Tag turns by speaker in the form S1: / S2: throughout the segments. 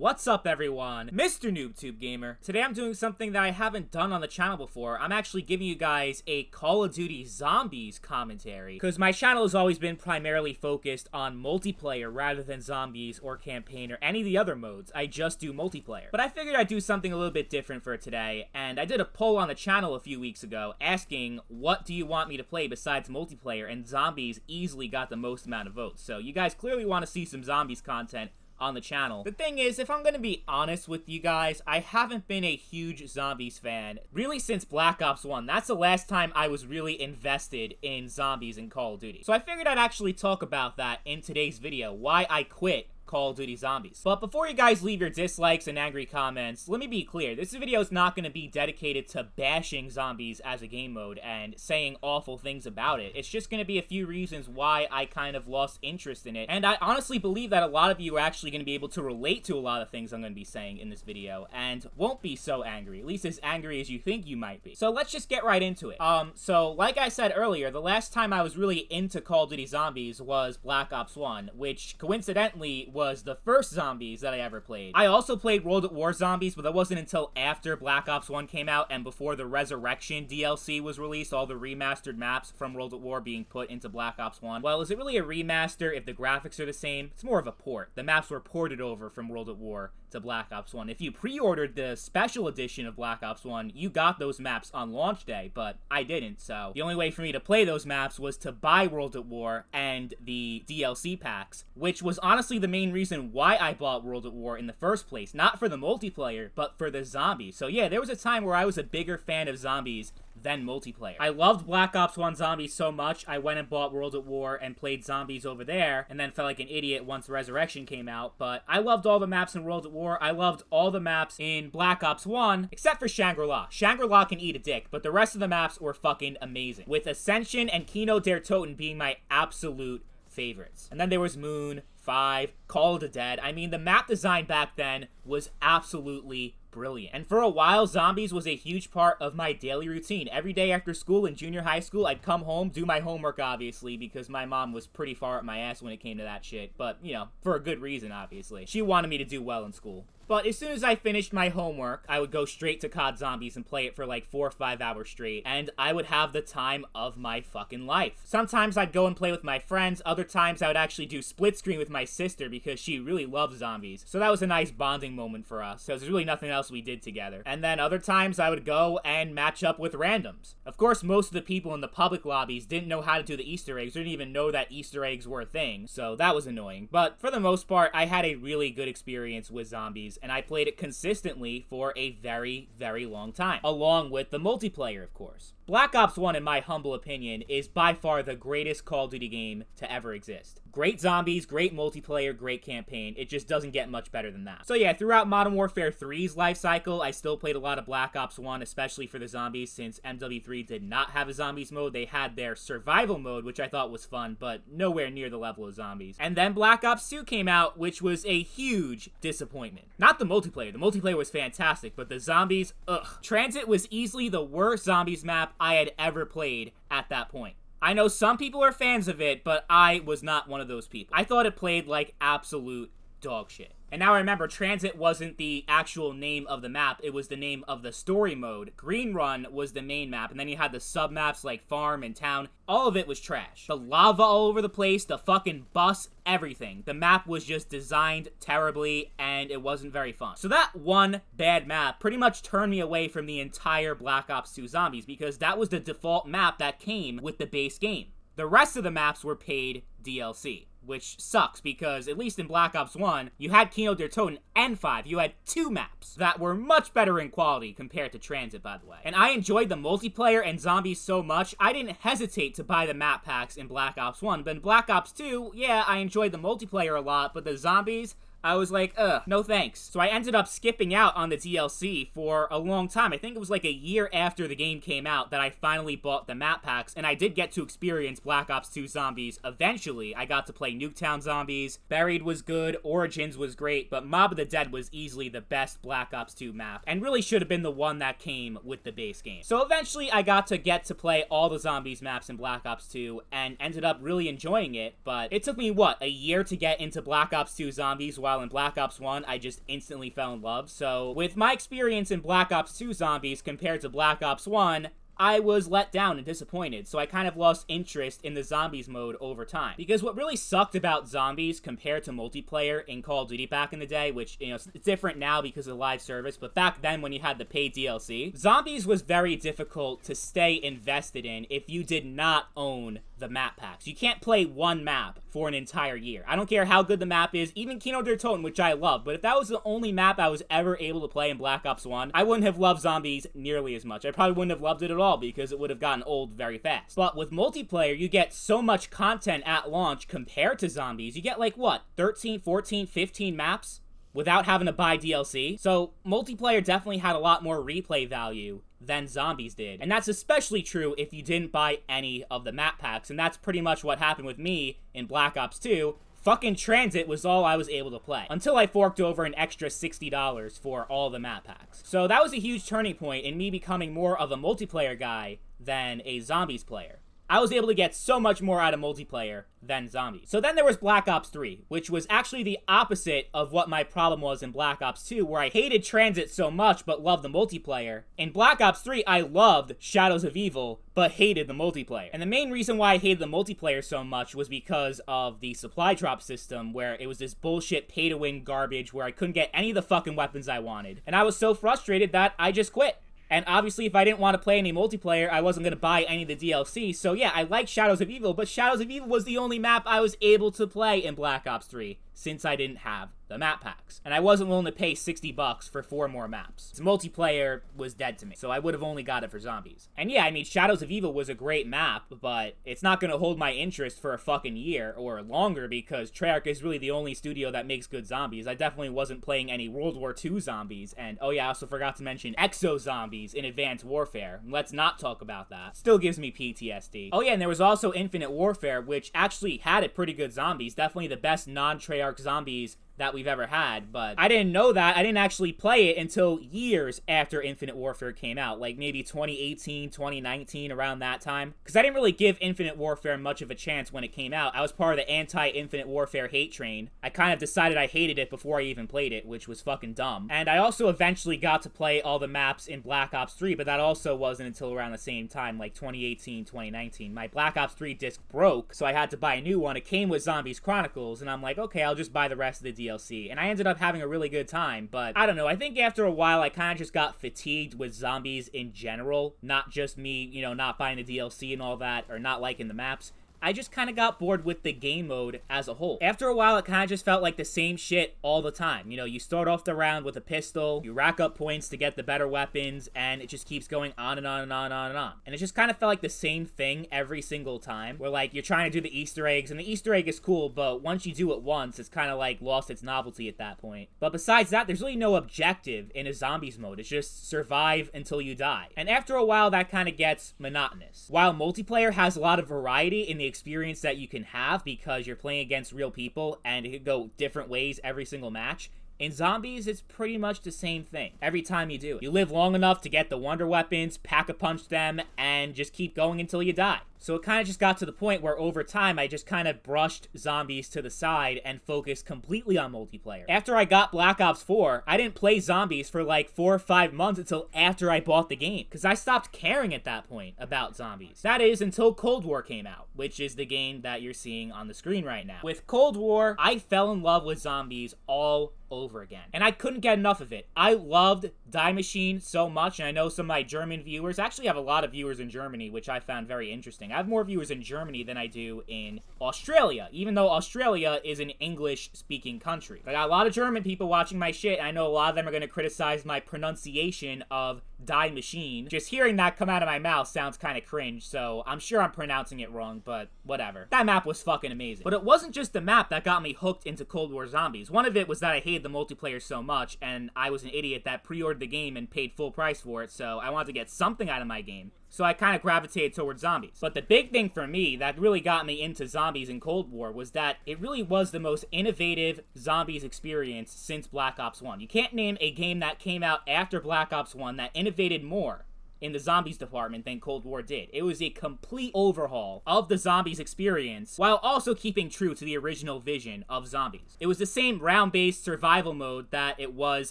S1: What's up everyone, Mr. NoobTube Gamer. Today I'm doing something that I haven't done on the channel before. I'm actually giving you guys a Call of Duty Zombies commentary, because my channel has always been primarily focused on multiplayer rather than zombies or campaign or any of the other modes. I just do multiplayer. But I figured I'd do something a little bit different for today, and I did a poll on the channel a few weeks ago asking, what do you want me to play besides multiplayer, and zombies easily got the most amount of votes. So you guys clearly want to see some zombies content on the channel. The thing is, if I'm gonna be honest with you guys, I haven't been a huge zombies fan really since Black Ops 1. That's the last time I was really invested in zombies in Call of Duty. So I figured I'd actually talk about that in today's video, why I quit Call of Duty Zombies. But before you guys leave your dislikes and angry comments, let me be clear, this video is not going to be dedicated to bashing zombies as a game mode and saying awful things about it. It's just going to be a few reasons why I kind of lost interest in it, and I honestly believe that a lot of you are actually going to be able to relate to a lot of things I'm going to be saying in this video, and won't be so angry, at least as angry as you think you might be. So let's just get right into it. So like I said earlier, the last time I was really into Call of Duty Zombies was Black Ops 1, which coincidentally was the first zombies that I ever played. I also played World at War Zombies, but that wasn't until after Black Ops 1 came out and before the Resurrection DLC was released, all the remastered maps from World at War being put into Black Ops 1. Well, is it really a remaster if the graphics are the same? It's more of a port. The maps were ported over from World at War to Black Ops 1. If you pre-ordered the special edition of Black Ops 1, you got those maps on launch day, but I didn't, so the only way for me to play those maps was to buy World at War and the DLC packs, which was honestly the main reason why I bought World at War in the first place. Not for the multiplayer, but for the zombies. So yeah, there was a time where I was a bigger fan of zombies than multiplayer. I loved Black Ops 1 Zombies so much, I went and bought World at War and played zombies over there, and then felt like an idiot once Resurrection came out, but I loved all the maps in World at War. I loved all the maps in Black Ops 1, except for Shangri-La. Shangri-La can eat a dick, but the rest of the maps were fucking amazing, with Ascension and Kino der Toten being my absolute favorites. And then there was Moon, 5, Call of the Dead. I mean, the map design back then was absolutely brilliant. And for a while, zombies was a huge part of my daily routine. Every day after school in junior high school, I'd come home, do my homework, obviously, because my mom was pretty far up my ass when it came to that shit. But, you know, for a good reason, obviously. She wanted me to do well in school. But as soon as I finished my homework, I would go straight to COD Zombies and play it for like 4 or 5 hours straight, and I would have the time of my fucking life. Sometimes I'd go and play with my friends, other times I would actually do split screen with my sister because she really loves zombies. So that was a nice bonding moment for us, because there's really nothing else we did together. And then other times I would go and match up with randoms. Of course, most of the people in the public lobbies didn't know how to do the Easter eggs, didn't even know that Easter eggs were a thing, so that was annoying. But for the most part, I had a really good experience with zombies, and I played it consistently for a very, very long time, along with the multiplayer, of course. Black Ops 1, in my humble opinion, is by far the greatest Call of Duty game to ever exist. Great zombies, great multiplayer, great campaign. It just doesn't get much better than that. So yeah, throughout Modern Warfare 3's life cycle, I still played a lot of Black Ops 1, especially for the zombies, since MW3 did not have a zombies mode. They had their survival mode, which I thought was fun, but nowhere near the level of zombies. And then Black Ops 2 came out, which was a huge disappointment. Not the multiplayer. The multiplayer was fantastic, but the zombies, ugh. Transit was easily the worst zombies map I had ever played at that point. I know some people are fans of it, but I was not one of those people. I thought it played like absolute dog shit. And now I remember, Transit wasn't the actual name of the map, it was the name of the story mode. Green Run was the main map, and then you had the sub-maps like Farm and Town. All of it was trash. The lava all over the place, the fucking bus, everything. The map was just designed terribly, and it wasn't very fun. So that one bad map pretty much turned me away from the entire Black Ops 2 Zombies, because that was the default map that came with the base game. The rest of the maps were paid DLC, which sucks because, at least in Black Ops 1, you had Kino der Toten and 5. You had 2 maps that were much better in quality compared to Transit, by the way. And I enjoyed the multiplayer and zombies so much, I didn't hesitate to buy the map packs in Black Ops 1. But in Black Ops 2, yeah, I enjoyed the multiplayer a lot, but the zombies, I was like, no thanks. So I ended up skipping out on the DLC for a long time. I think it was like a year after the game came out that I finally bought the map packs, and I did get to experience Black Ops 2 Zombies eventually. I got to play Nuketown Zombies, Buried was good, Origins was great, but Mob of the Dead was easily the best Black Ops 2 map, and really should have been the one that came with the base game. So eventually I got to play all the Zombies maps in Black Ops 2, and ended up really enjoying it, but it took me, what, a year to get into Black Ops 2 Zombies while while in Black Ops 1, I just instantly fell in love. So with my experience in Black Ops 2 Zombies compared to Black Ops 1, I was let down and disappointed, so I kind of lost interest in the Zombies mode over time. Because what really sucked about Zombies compared to multiplayer in Call of Duty back in the day, which, you know, it's different now because of live service, but back then when you had the paid DLC, Zombies was very difficult to stay invested in if you did not own the map packs. You can't play one map for an entire year. I don't care how good the map is, even Kino der Toten, which I love, but if that was the only map I was ever able to play in Black Ops 1, I wouldn't have loved Zombies nearly as much. I probably wouldn't have loved it at all because it would have gotten old very fast. But with multiplayer, you get so much content at launch compared to Zombies. You get like, what, 13, 14, 15 maps without having to buy DLC? So multiplayer definitely had a lot more replay value than Zombies did. And that's especially true if you didn't buy any of the map packs. And that's pretty much what happened with me in Black Ops 2. Fucking Transit was all I was able to play, until I forked over an extra $60 for all the map packs. So that was a huge turning point in me becoming more of a multiplayer guy than a Zombies player. I was able to get so much more out of multiplayer than Zombies. So then there was Black Ops 3, which was actually the opposite of what my problem was in Black Ops 2, where I hated Transit so much but loved the multiplayer. In Black Ops 3, I loved Shadows of Evil, but hated the multiplayer. And the main reason why I hated the multiplayer so much was because of the supply drop system, where it was this bullshit pay-to-win garbage where I couldn't get any of the fucking weapons I wanted. And I was so frustrated that I just quit. And obviously, if I didn't want to play any multiplayer, I wasn't going to buy any of the DLC. So yeah, I like Shadows of Evil, but Shadows of Evil was the only map I was able to play in Black Ops 3, since I didn't have the map packs. And I wasn't willing to pay $60 for 4 more maps. So multiplayer was dead to me, so I would have only got it for Zombies. And yeah, I mean, Shadows of Evil was a great map, but it's not going to hold my interest for a fucking year or longer, because Treyarch is really the only studio that makes good zombies. I definitely wasn't playing any World War II zombies, and oh yeah, I also forgot to mention Exo Zombies in Advanced Warfare. Let's not talk about that. Still gives me PTSD. Oh yeah, and there was also Infinite Warfare, which actually had a pretty good zombies. Definitely the best non-Treyarch zombies that we've ever had, but I didn't know that. I didn't actually play it until years after Infinite Warfare came out, like maybe 2018, 2019, around that time, because I didn't really give Infinite Warfare much of a chance when it came out. I was part of the anti-Infinite Warfare hate train. I kind of decided I hated it before I even played it, which was fucking dumb. And I also eventually got to play all the maps in Black Ops 3, but that also wasn't until around the same time, like 2018, 2019. My Black Ops 3 disc broke, so I had to buy a new one. It came with Zombies Chronicles, and I'm like, okay, I'll just buy the rest of the DLC. And I ended up having a really good time, but I don't know, I think after a while I kind of just got fatigued with zombies in general, not just me, you know, not buying the DLC and all that, or not liking the maps. I just kind of got bored with the game mode as a whole. After a while, it kind of just felt like the same shit all the time. You know, you start off the round with a pistol, you rack up points to get the better weapons, and it just keeps going on and on and on and on and on. And it just kind of felt like the same thing every single time, where like you're trying to do the Easter eggs, and the Easter egg is cool, but once you do it once, it's kind of like lost its novelty at that point. But besides that, there's really no objective in a zombies mode. It's just survive until you die. And after a while, that kind of gets monotonous. While multiplayer has a lot of variety in the experience that you can have, because you're playing against real people and it could go different ways every single match, in Zombies, it's pretty much the same thing every time you do it. You live long enough to get the wonder weapons, pack-a-punch them, and just keep going until you die. So it kind of just got to the point where over time, I just kind of brushed Zombies to the side and focused completely on multiplayer. After I got Black Ops 4, I didn't play Zombies for like 4 or 5 months until after I bought the game, because I stopped caring at that point about Zombies. That is, until Cold War came out, which is the game that you're seeing on the screen right now. With Cold War, I fell in love with Zombies all over again, and I couldn't get enough of it. I loved Die Machine so much, and I know some of my German viewers actually have a lot of viewers in Germany, which I found very interesting. I have more viewers in Germany than I do in Australia, even though Australia is an English-speaking country. I got a lot of German people watching my shit, and I know a lot of them are going to criticize my pronunciation of Die Machine. Just hearing that come out of my mouth sounds kind of cringe, so I'm sure I'm pronouncing it wrong, but whatever. That map was fucking amazing. But it wasn't just the map that got me hooked into Cold War Zombies. One of it was that I hated the multiplayer so much, and I was an idiot that pre-ordered the game and paid full price for it, so I wanted to get something out of my game. So I kind of gravitated towards Zombies. But the big thing for me that really got me into Zombies in Cold War was that it really was the most innovative Zombies experience since Black Ops 1. You can't name a game that came out after Black Ops 1 that innovated more in the zombies department than Cold War did. It was a complete overhaul of the zombies experience while also keeping true to the original vision of zombies. It was the same round-based survival mode that it was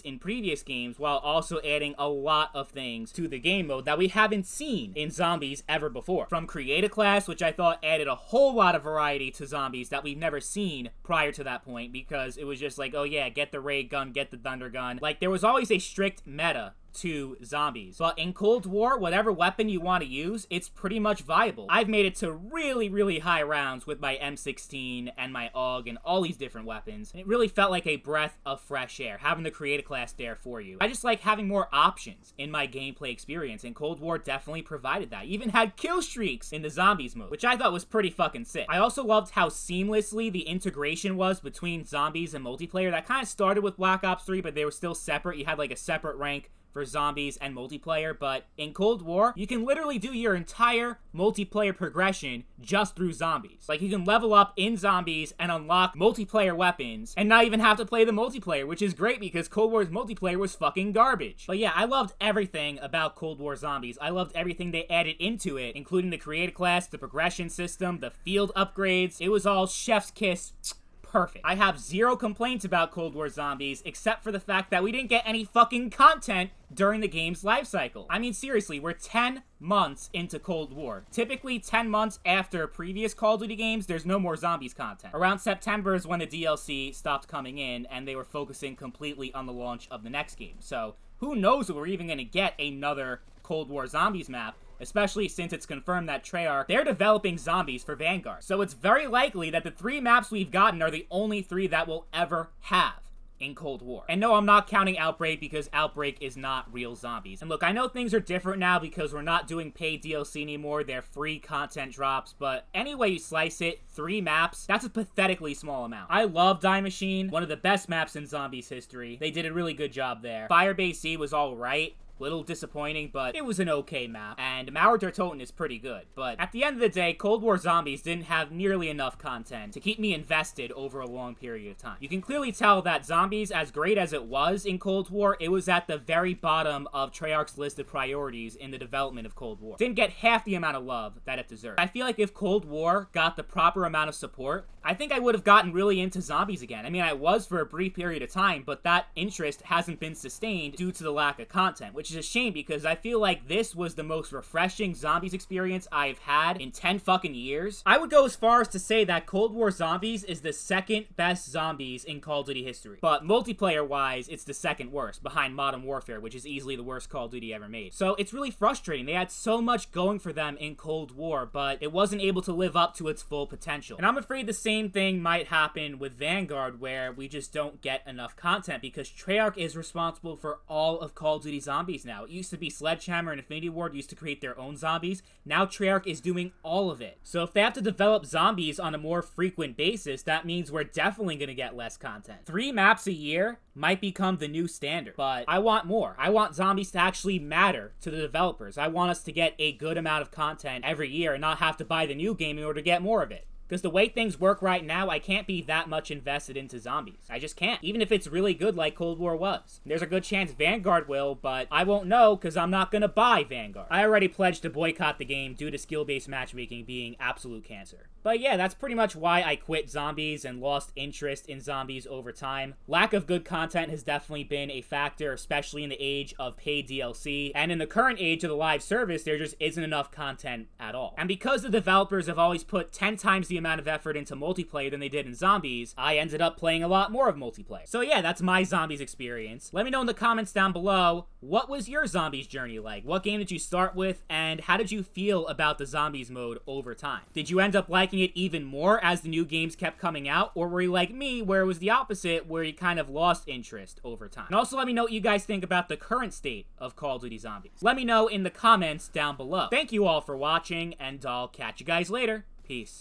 S1: in previous games while also adding a lot of things to the game mode that we haven't seen in zombies ever before. From create a class, which I thought added a whole lot of variety to zombies that we've never seen prior to that point, because it was just like, oh yeah, get the ray gun, get the thunder gun. Like, there was always a strict meta to zombies. But in Cold War, whatever weapon you want to use, it's pretty much viable. I've made it to really, really high rounds with my M16 and my AUG and all these different weapons. It really felt like a breath of fresh air, having the create a class there for you. I just like having more options in my gameplay experience, and Cold War definitely provided that. Even had kill streaks in the zombies mode, which I thought was pretty fucking sick. I also loved how seamlessly the integration was between zombies and multiplayer. That kind of started with Black Ops 3, but they were still separate. You had like a separate rank for zombies and multiplayer, but in Cold War, you can literally do your entire multiplayer progression just through zombies. Like, you can level up in zombies and unlock multiplayer weapons and not even have to play the multiplayer, which is great because Cold War's multiplayer was fucking garbage. But yeah, I loved everything about Cold War Zombies. I loved everything they added into it, including the creative class, the progression system, the field upgrades. It was all chef's kiss. Perfect. I have zero complaints about Cold War Zombies, except for the fact that we didn't get any fucking content during the game's life cycle. I mean, seriously, we're 10 months into Cold War. Typically, 10 months after previous Call of Duty games, there's no more Zombies content. Around September is when the DLC stopped coming in, and they were focusing completely on the launch of the next game. So, who knows if we're even gonna get another Cold War Zombies map, especially since it's confirmed that Treyarch, they're developing zombies for Vanguard. So it's very likely that the 3 maps we've gotten are the only 3 that we'll ever have in Cold War. And no, I'm not counting Outbreak because Outbreak is not real zombies. And look, I know things are different now because we're not doing paid DLC anymore. They're free content drops, but any way you slice it, 3 maps, that's a pathetically small amount. I love Die Machine, one of the best maps in zombies history. They did a really good job there. Firebase C was all right. Little disappointing, but it was an okay map. And Mauer der Toten is pretty good. But at the end of the day, Cold War Zombies didn't have nearly enough content to keep me invested over a long period of time. You can clearly tell that Zombies, as great as it was in Cold War, it was at the very bottom of Treyarch's list of priorities in the development of Cold War. Didn't get half the amount of love that it deserved. I feel like if Cold War got the proper amount of support, I think I would have gotten really into zombies again. I mean, I was for a brief period of time, but that interest hasn't been sustained due to the lack of content, which is a shame because I feel like this was the most refreshing zombies experience I've had in 10 fucking years. I would go as far as to say that Cold War Zombies is the second best zombies in Call of Duty history. But multiplayer-wise, it's the second worst, behind Modern Warfare, which is easily the worst Call of Duty ever made. So it's really frustrating. They had so much going for them in Cold War, but it wasn't able to live up to its full potential. And I'm afraid the same thing might happen with Vanguard, where we just don't get enough content because Treyarch is responsible for all of Call of Duty Zombies now. It used to be Sledgehammer and Infinity Ward used to create their own zombies. Now Treyarch is doing all of it. So if they have to develop zombies on a more frequent basis, that means we're definitely going to get less content. 3 maps a year might become the new standard, but I want more. I want zombies to actually matter to the developers. I want us to get a good amount of content every year and not have to buy the new game in order to get more of it. Because the way things work right now, I can't be that much invested into zombies. I just can't. Even if it's really good like Cold War was. There's a good chance Vanguard will, but I won't know because I'm not going to buy Vanguard. I already pledged to boycott the game due to skill-based matchmaking being absolute cancer. But yeah, that's pretty much why I quit Zombies and lost interest in zombies over time. Lack of good content has definitely been a factor, especially in the age of paid DLC. And in the current age of the live service, there just isn't enough content at all. And because the developers have always put 10 times the amount of effort into multiplayer than they did in Zombies, I ended up playing a lot more of multiplayer. So yeah, that's my Zombies experience. Let me know in the comments down below, what was your Zombies journey like? What game did you start with, and how did you feel about the Zombies mode over time? Did you end up liking it even more as the new games kept coming out, or were you like me, where it was the opposite, where you kind of lost interest over time? And also let me know what you guys think about the current state of Call of Duty Zombies. Let me know in the comments down below. Thank you all for watching, and I'll catch you guys later. Peace.